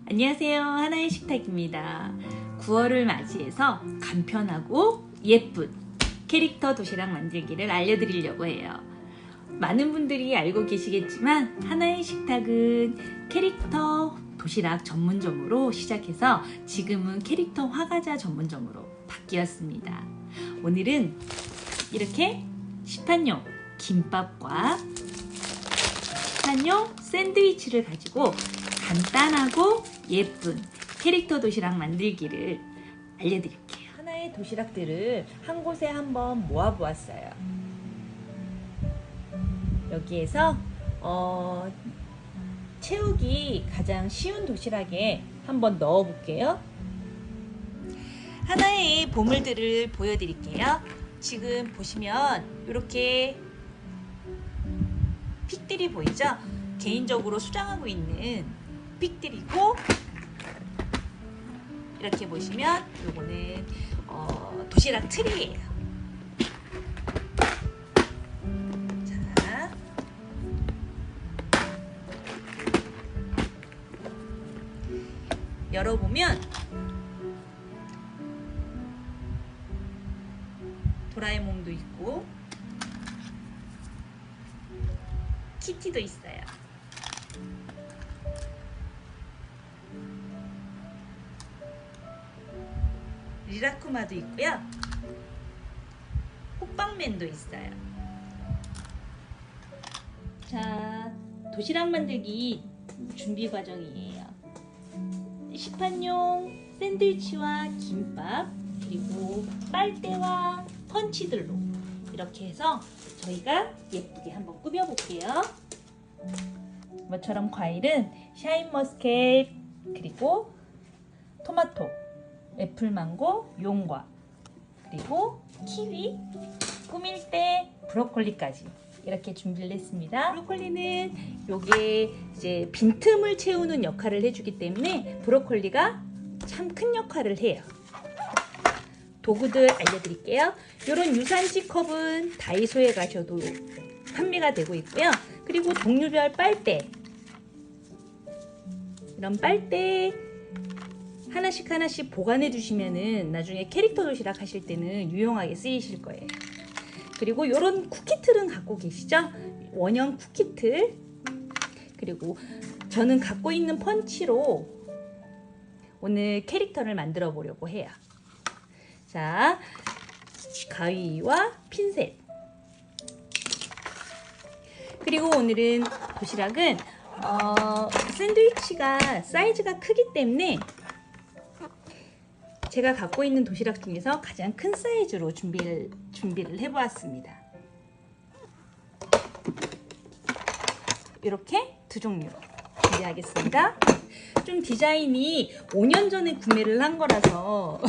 안녕하세요. 하나의 식탁입니다. 9월을 맞이해서 간편하고 예쁜 캐릭터 도시락 만들기를 알려드리려고 해요. 많은 분들이 알고 계시겠지만 하나의 식탁은 캐릭터 도시락 전문점으로 시작해서 지금은 캐릭터 화과자 전문점으로 바뀌었습니다. 오늘은 이렇게 시판용 김밥과 시판용 샌드위치를 가지고 간단하고 예쁜 캐릭터 도시락 만들기를 알려드릴게요. 하나의 도시락들을 한 곳에 한번 모아보았어요. 여기에서 채우기 가장 쉬운 도시락에 한번 넣어볼게요. 하나의 보물들을 보여드릴게요. 지금 보시면 이렇게 픽들이 보이죠? 개인적으로 수정하고 있는 픽들이고, 이렇게 보시면 요거는 도시락 틀이에요. 자, 열어보면 도라에몽도 있고 키티도 있어요. 리라쿠마도 있고요. 호빵맨도 있어요. 자, 도시락 만들기 준비 과정이에요. 시판용 샌드위치와 김밥, 그리고 빨대와 펀치들로 이렇게 해서 저희가 예쁘게 한번 꾸며볼게요. 뭐처럼 과일은 샤인머스켓, 그리고 토마토, 애플망고, 용과, 그리고 키위, 꾸밀 때 브로콜리까지 이렇게 준비를 했습니다. 브로콜리는 요게 이제 빈틈을 채우는 역할을 해주기 때문에 브로콜리가 참 큰 역할을 해요. 도구들 알려드릴게요. 이런 유산지 컵은 다이소에 가셔도 판매가 되고 있고요. 그리고 종류별 빨대, 이런 빨대 하나씩 보관해 두시면은 나중에 캐릭터 도시락 하실 때는 유용하게 쓰이실 거예요. 그리고 이런 쿠키틀은 갖고 계시죠? 원형 쿠키틀. 그리고 저는 갖고 있는 펀치로 오늘 캐릭터를 만들어 보려고 해요. 자, 가위와 핀셋. 그리고 오늘은 도시락은 샌드위치가 사이즈가 크기 때문에 제가 갖고 있는 도시락 중에서 가장 큰 사이즈로 준비를 해보았습니다. 이렇게 두 종류로 준비하겠습니다. 좀 디자인이 5년 전에 구매를 한 거라서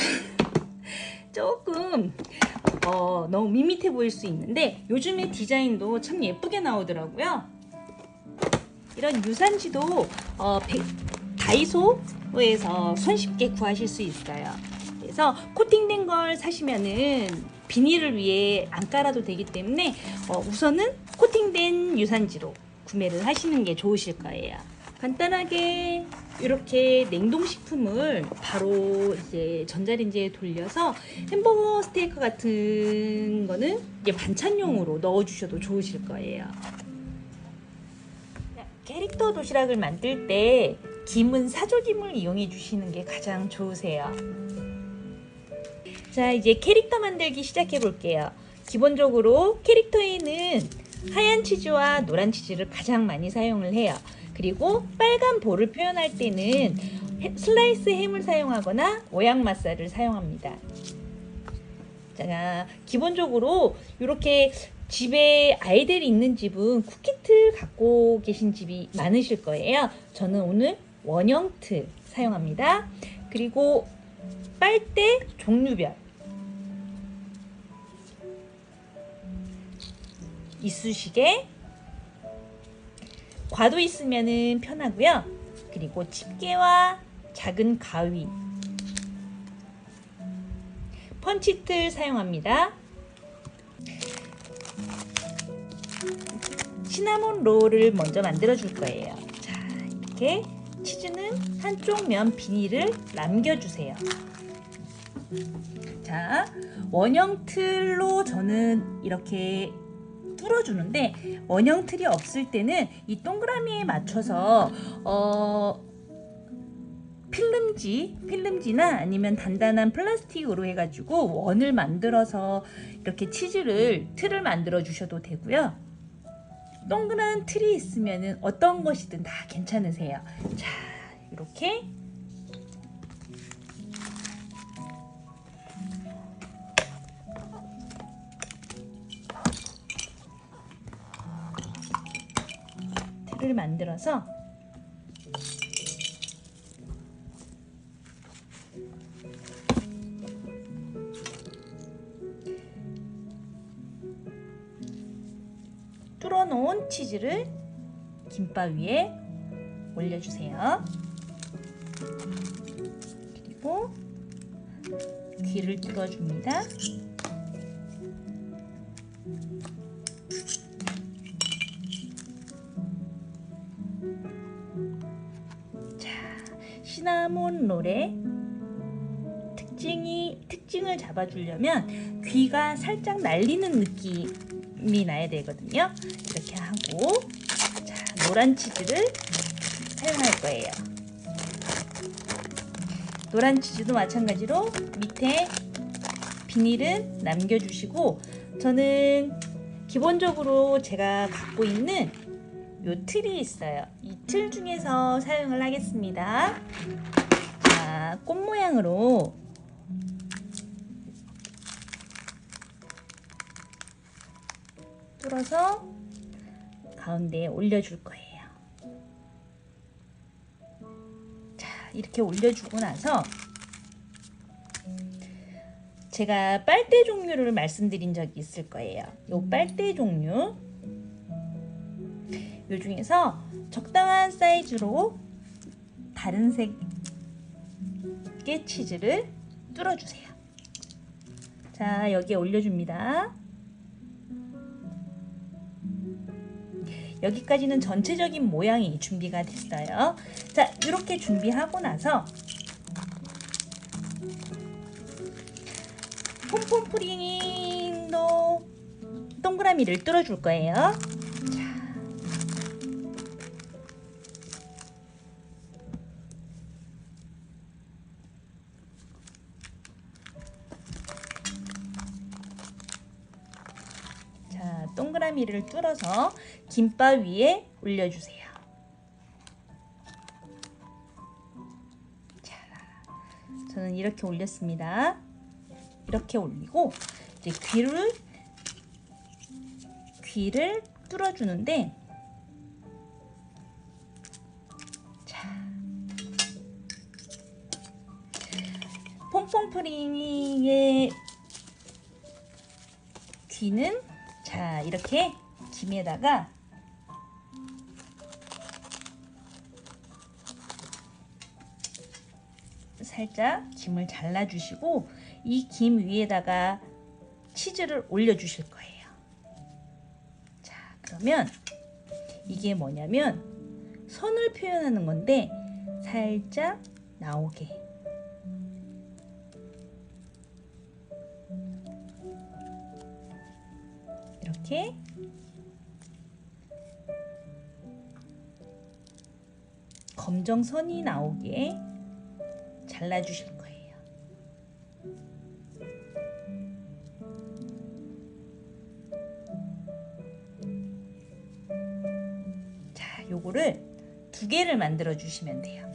조금 너무 밋밋해 보일 수 있는데 요즘에 디자인도 참 예쁘게 나오더라고요. 이런 유산지도 다이소에서 손쉽게 구하실 수 있어요. 그래서 코팅된 걸 사시면은 비닐을 위에 안 깔아도 되기 때문에 우선은 코팅된 유산지로 구매를 하시는 게 좋으실 거예요. 간단하게 이렇게 냉동식품을 바로 이제 전자레인지에 돌려서 햄버거 스테이크 같은 거는 이제 반찬용으로 넣어주셔도 좋으실 거예요. 캐릭터 도시락을 만들 때 김은 사조김을 이용해 주시는 게 가장 좋으세요. 자, 이제 캐릭터 만들기 시작해 볼게요. 기본적으로 캐릭터에는 하얀 치즈와 노란 치즈를 가장 많이 사용을 해요. 그리고 빨간 볼을 표현할 때는 슬라이스 햄을 사용하거나 오양맛살을 사용합니다. 자, 기본적으로 이렇게 집에 아이들이 있는 집은 쿠키틀 갖고 계신 집이 많으실 거예요. 저는 오늘 원형 틀 사용합니다. 그리고 빨대 종류별, 이쑤시개, 과도 있으면 편하고요. 그리고 집게와 작은 가위, 펀치틀 사용합니다. 시나몬 롤을 먼저 만들어 줄 거예요. 자, 이렇게 치즈는 틀은 한쪽 면 비닐을 남겨주세요. 자, 원형 틀로 저는 이렇게 뚫어주는데, 원형 틀이 없을 때는 이 동그라미에 맞춰서 필름지나 아니면 단단한 플라스틱으로 해가지고 원을 만들어서 이렇게 틀을 만들어 주셔도 되고요. 동그란 틀이 있으면은 어떤 것이든 다 괜찮으세요. 자, 이렇게 틀을 만들어서 뚫어놓은 치즈를 김밥 위에 올려주세요. 그리고 귀를 뚫어줍니다. 자, 시나몬 롤의 특징을 잡아주려면 귀가 살짝 날리는 느낌이 나야 되거든요. 이렇게 하고, 자, 노란 치즈를 사용할 거예요. 노란 치즈도 마찬가지로 밑에 비닐은 남겨주시고, 저는 기본적으로 제가 갖고 있는 요 틀이 있어요. 이 틀 중에서 사용을 하겠습니다. 자, 꽃 모양으로 뚫어서 가운데에 올려줄 거예요. 자, 이렇게 올려주고 나서 제가 빨대 종류를 말씀드린 적이 있을 거예요. 요 빨대 종류, 요 중에서 적당한 사이즈로 다른 색의 치즈를 뚫어주세요. 자, 여기에 올려줍니다. 여기까지는 전체적인 모양이 준비가 됐어요. 자, 이렇게 준비하고 나서 폼폼프링도 동그라미를 뚫어줄 거예요. 자, 동그라미를 뚫어서 김밥 위에 올려주세요. 자, 저는 이렇게 올렸습니다. 이렇게 올리고 이제 귀를 뚫어주는데, 자, 퐁퐁프링의 귀는 자, 이렇게 김에다가 살짝 김을 잘라주시고 이 김 위에다가 치즈를 올려주실 거예요. 자, 그러면 이게 뭐냐면 선을 표현하는 건데 살짝 나오게 이렇게 검정선이 나오게 잘라주실 거예요. 자, 요거를 2개를 만들어 주시면 돼요.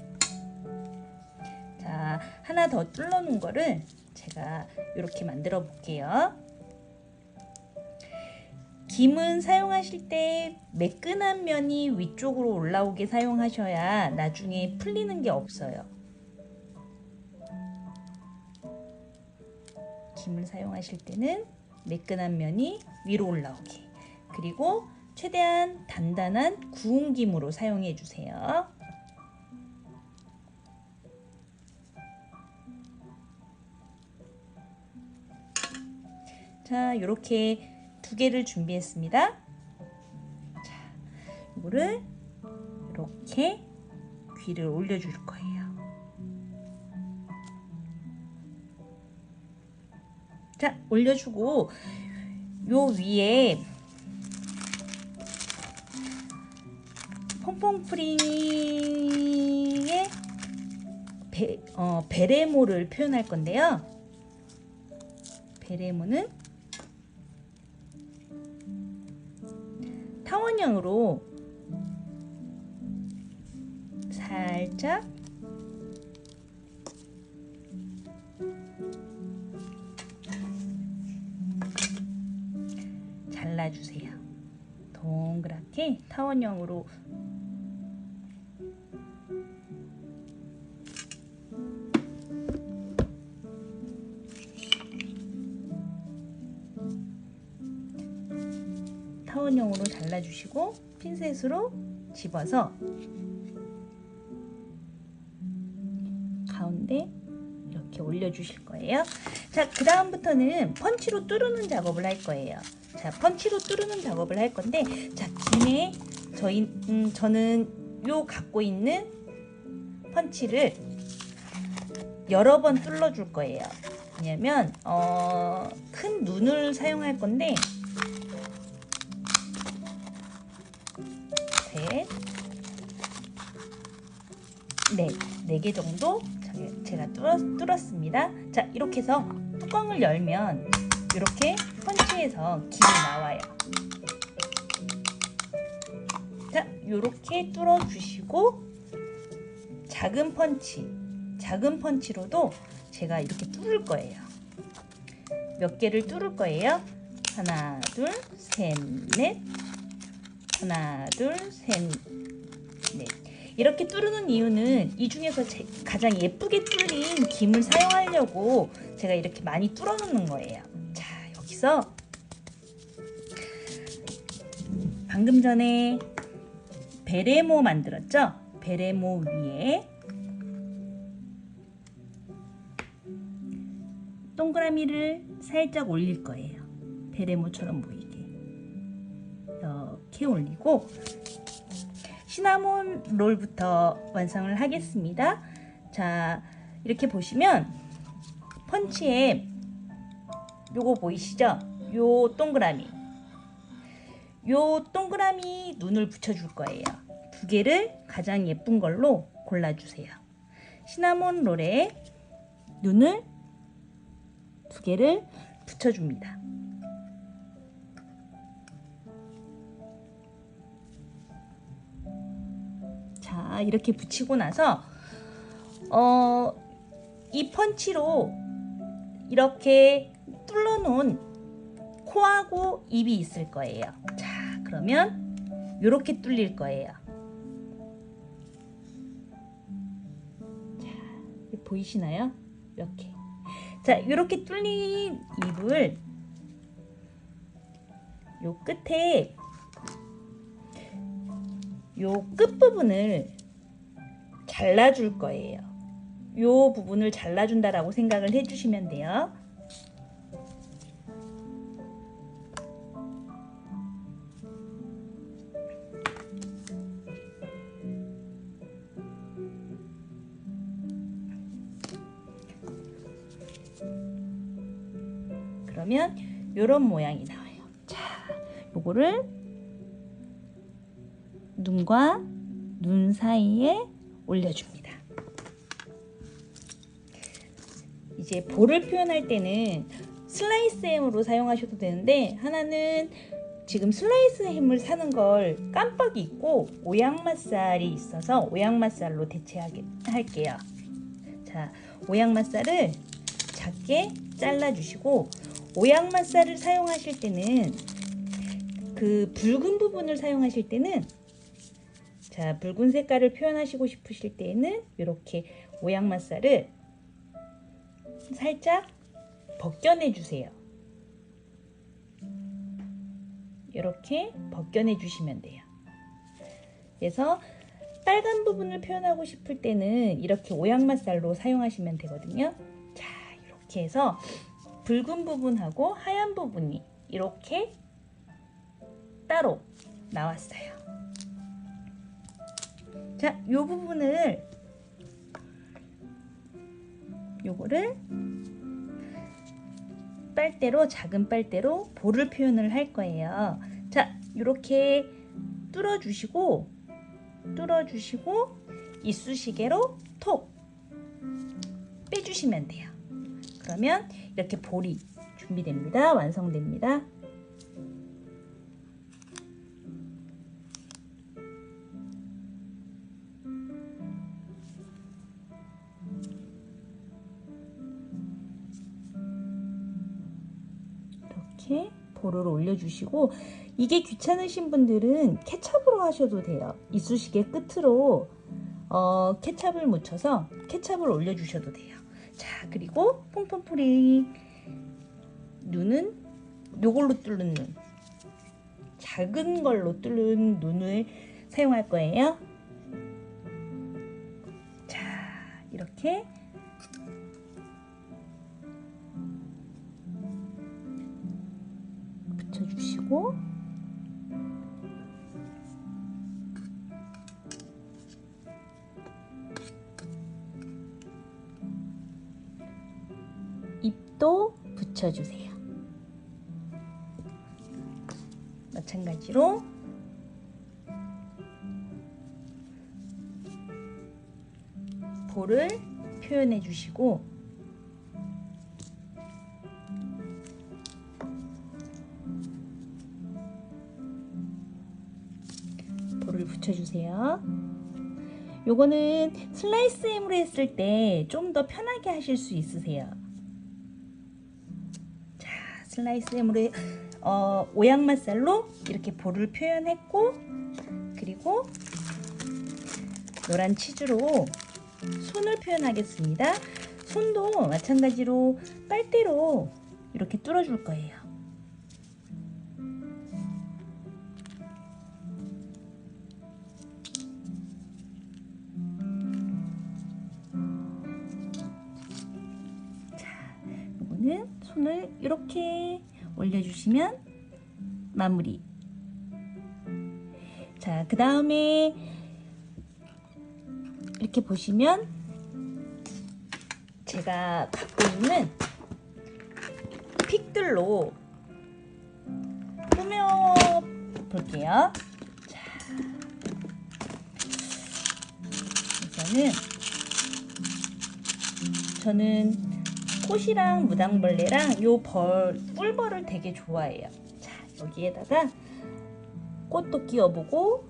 자, 하나 더 뚫어 놓은 거를 제가 이렇게 만들어 볼게요. 김은 사용하실 때 매끈한 면이 위쪽으로 올라오게 사용하셔야 나중에 풀리는 게 없어요. 김을 사용하실 때는 매끈한 면이 위로 올라오게, 그리고 최대한 단단한 구운 김으로 사용해 주세요. 자, 이렇게 2개를 준비했습니다. 자, 이거를 이렇게 귀를 올려줄 거예요. 자, 올려주고 요 위에 퐁퐁프링의 베레모를 표현할 건데요. 베레모는 타원형으로 살짝 잘라주세요. 동그랗게 타원형으로 잘라주시고 핀셋으로 집어서 가운데 이렇게 올려주실 거예요. 자, 그 다음부터는 펀치로 뚫는 작업을 할 거예요. 자, 펀치로 뚫는 작업을 할 건데, 자, 김에 저는 요 갖고 있는 펀치를 여러 번 뚫어 줄 거예요. 왜냐면 큰 눈을 사용할 건데, 네 개 정도 제가 뚫었습니다. 자, 이렇게 해서 뚜껑을 열면 이렇게 펀치에서 김이 나와요. 자, 이렇게 뚫어 주시고 작은 펀치로도 제가 이렇게 뚫을 거예요. 몇 개를 뚫을 거예요. 하나, 둘, 셋, 넷. 하나, 둘, 셋, 넷. 이렇게 뚫는 이유는 이 중에서 가장 예쁘게 뚫린 김을 사용하려고 제가 이렇게 많이 뚫어 놓는 거예요. 자, 여기서 방금 전에 베레모 만들었죠? 베레모 위에 동그라미를 살짝 올릴 거예요. 베레모처럼 보이게 이렇게 올리고 시나몬 롤부터 완성을 하겠습니다. 자, 이렇게 보시면 펀치에 요거 보이시죠? 요 동그라미 눈을 붙여줄 거예요. 두 개를 가장 예쁜 걸로 골라주세요. 시나몬 롤에 눈을 두 개를 붙여줍니다. 자, 이렇게 붙이고 나서 이 펀치로 이렇게 뚫어놓은 코하고 입이 있을 거예요. 자, 그러면 이렇게 뚫릴 거예요. 자, 보이시나요? 이렇게. 자, 이렇게 뚫린 입을 요 끝에 요 끝부분을 잘라줄 거예요. 요 부분을 잘라준다라고 생각을 해주시면 돼요. 그러면 요런 모양이 나와요. 자, 요거를 눈과 눈 사이에 올려줍니다. 이제 볼을 표현할 때는 슬라이스 햄으로 사용하셔도 되는데, 하나는 지금 슬라이스 햄을 사는 걸 깜빡 잊고 오양맛살이 있어서 오양맛살로 대체할게요. 자, 오양맛살을 작게 잘라주시고, 오양맛살을 사용하실 때는 그 붉은 부분을 사용하실 때는, 자, 붉은 색깔을 표현하시고 싶으실 때는 이렇게 오양맛살을 살짝 벗겨내 주세요. 이렇게 벗겨내 주시면 돼요. 그래서 빨간 부분을 표현하고 싶을 때는 이렇게 오양맛살로 사용하시면 되거든요. 자, 이렇게 해서 붉은 부분하고 하얀 부분이 이렇게 따로 나왔어요. 자, 요 부분을 요거를 빨대로, 작은 빨대로 볼을 표현을 할 거예요. 자, 이렇게 뚫어주시고 이쑤시개로 톡 빼주시면 돼요. 그러면 이렇게 볼이 준비됩니다. 완성됩니다. 이렇게 볼을 올려주시고, 이게 귀찮으신 분들은 케첩으로 하셔도 돼요. 이쑤시개 끝으로 케첩을 묻혀서 케첩을 올려주셔도 돼요. 자, 그리고 퐁퐁프링 눈은 요걸로 뚫는 눈, 작은 걸로 뚫는 눈을 사용할 거예요. 자, 이렇게 붙여주시고, 입도 붙여주세요. 마찬가지로 볼을 표현해 주시고, 볼을 붙여주세요. 요거는 슬라이스 햄으로 했을 때 좀 더 편하게 하실 수 있으세요. 자, 슬라이스 햄으로 오양맛살로 이렇게 볼을 표현했고, 그리고 노란 치즈로 손을 표현하겠습니다. 손도 마찬가지로 빨대로 이렇게 뚫어줄 거예요. 자, 이거는 손을 이렇게 올려주시면 마무리. 자, 그 다음에 이렇게 보시면 제가 갖고 있는 픽들로 꾸며 볼게요. 자, 저는 꽃이랑 무당벌레랑 요 꿀벌을 되게 좋아해요. 자, 여기에다가 꽃도 끼워보고,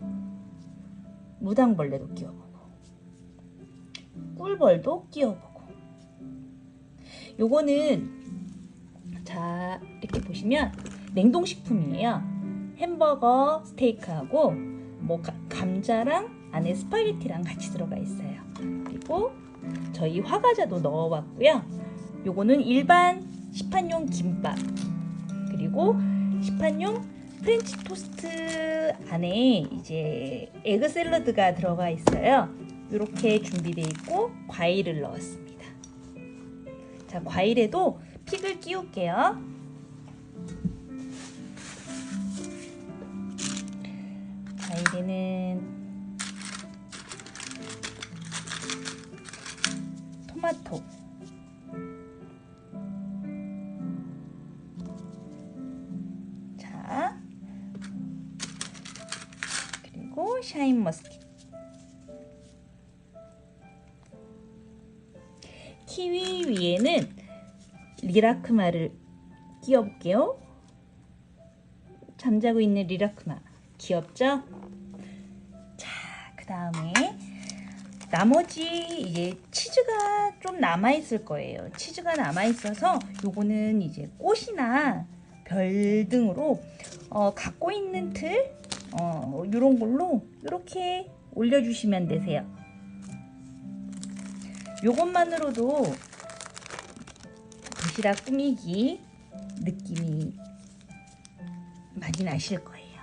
무당벌레도 끼워보고, 꿀벌도 끼워보고. 요거는 자, 이렇게 보시면 냉동식품이에요. 햄버거 스테이크하고 뭐 감자랑 안에 스파게티랑 같이 들어가 있어요. 그리고 저희 화과자도 넣어봤고요. 요거는 일반 시판용 김밥, 그리고 시판용 프렌치 토스트 안에 이제 에그 샐러드가 들어가 있어요. 이렇게 준비되어 있고, 과일을 넣었습니다. 자, 과일에도 픽을 끼울게요. 과일에는 토마토, 자, 그리고 샤인머스켓, 키위 위에는 리라크마를 끼워볼게요. 잠자고 있는 리라크마 귀엽죠? 자, 그 다음에 나머지 이제 치즈가 좀 남아있을 거예요. 치즈가 남아있어서 요거는 이제 꽃이나 별 등으로 갖고 있는 틀 요런 걸로 이렇게 올려주시면 되세요. 요것만으로도 도시락 꾸미기 느낌이 많이 나실 거예요.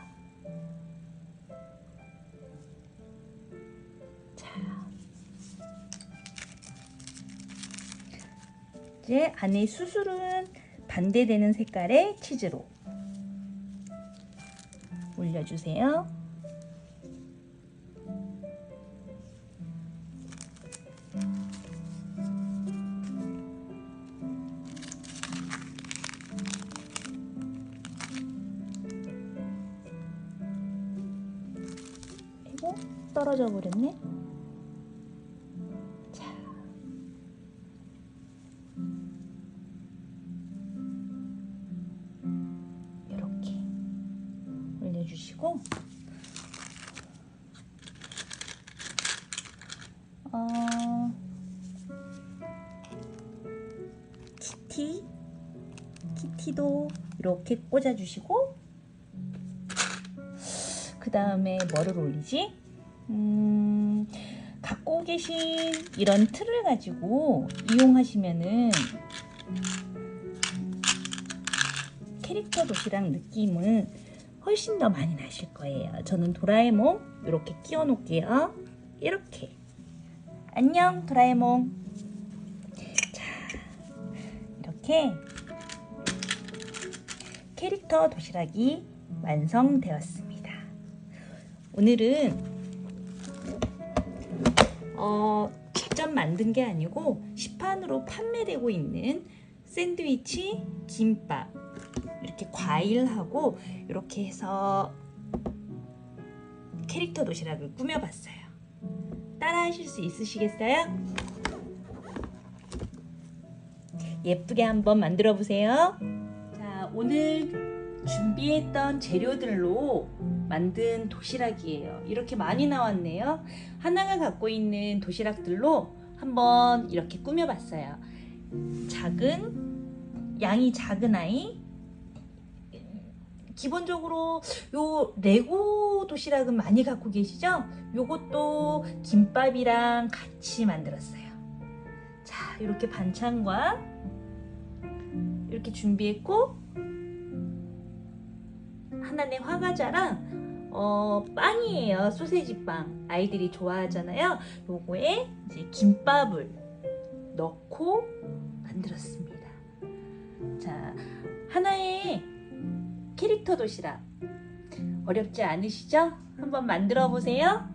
자, 이제 안에 수술은 반대되는 색깔의 치즈로 올려주세요. 떨어져 버렸네. 자, 이렇게 올려주시고 키티도 이렇게 꽂아주시고, 그 다음에 뭐를 올리지? 갖고 계신 이런 틀을 가지고 이용하시면은 캐릭터 도시락 느낌은 훨씬 더 많이 나실 거예요. 저는 도라에몽 이렇게 끼워 놓을게요. 이렇게. 안녕 도라에몽. 자, 이렇게 캐릭터 도시락이 완성되었습니다. 오늘은 직접 만든 게 아니고 시판으로 판매되고 있는 샌드위치, 김밥, 이렇게 과일하고 이렇게 해서 캐릭터 도시락을 꾸며봤어요. 따라 하실 수 있으시겠어요? 예쁘게 한번 만들어 보세요. 자, 오늘 준비했던 재료들로 만든 도시락이에요. 이렇게 많이 나왔네요. 하나가 갖고 있는 도시락들로 한번 이렇게 꾸며봤어요. 양이 작은 아이, 기본적으로 요 레고 도시락은 많이 갖고 계시죠? 요것도 김밥이랑 같이 만들었어요. 자, 이렇게 반찬과 이렇게 준비했고, 하나는 화과자랑 빵이에요. 소세지 빵. 아이들이 좋아하잖아요. 요거에 이제 김밥을 넣고 만들었습니다. 자, 하나의 캐릭터 도시락 어렵지 않으시죠? 한번 만들어 보세요.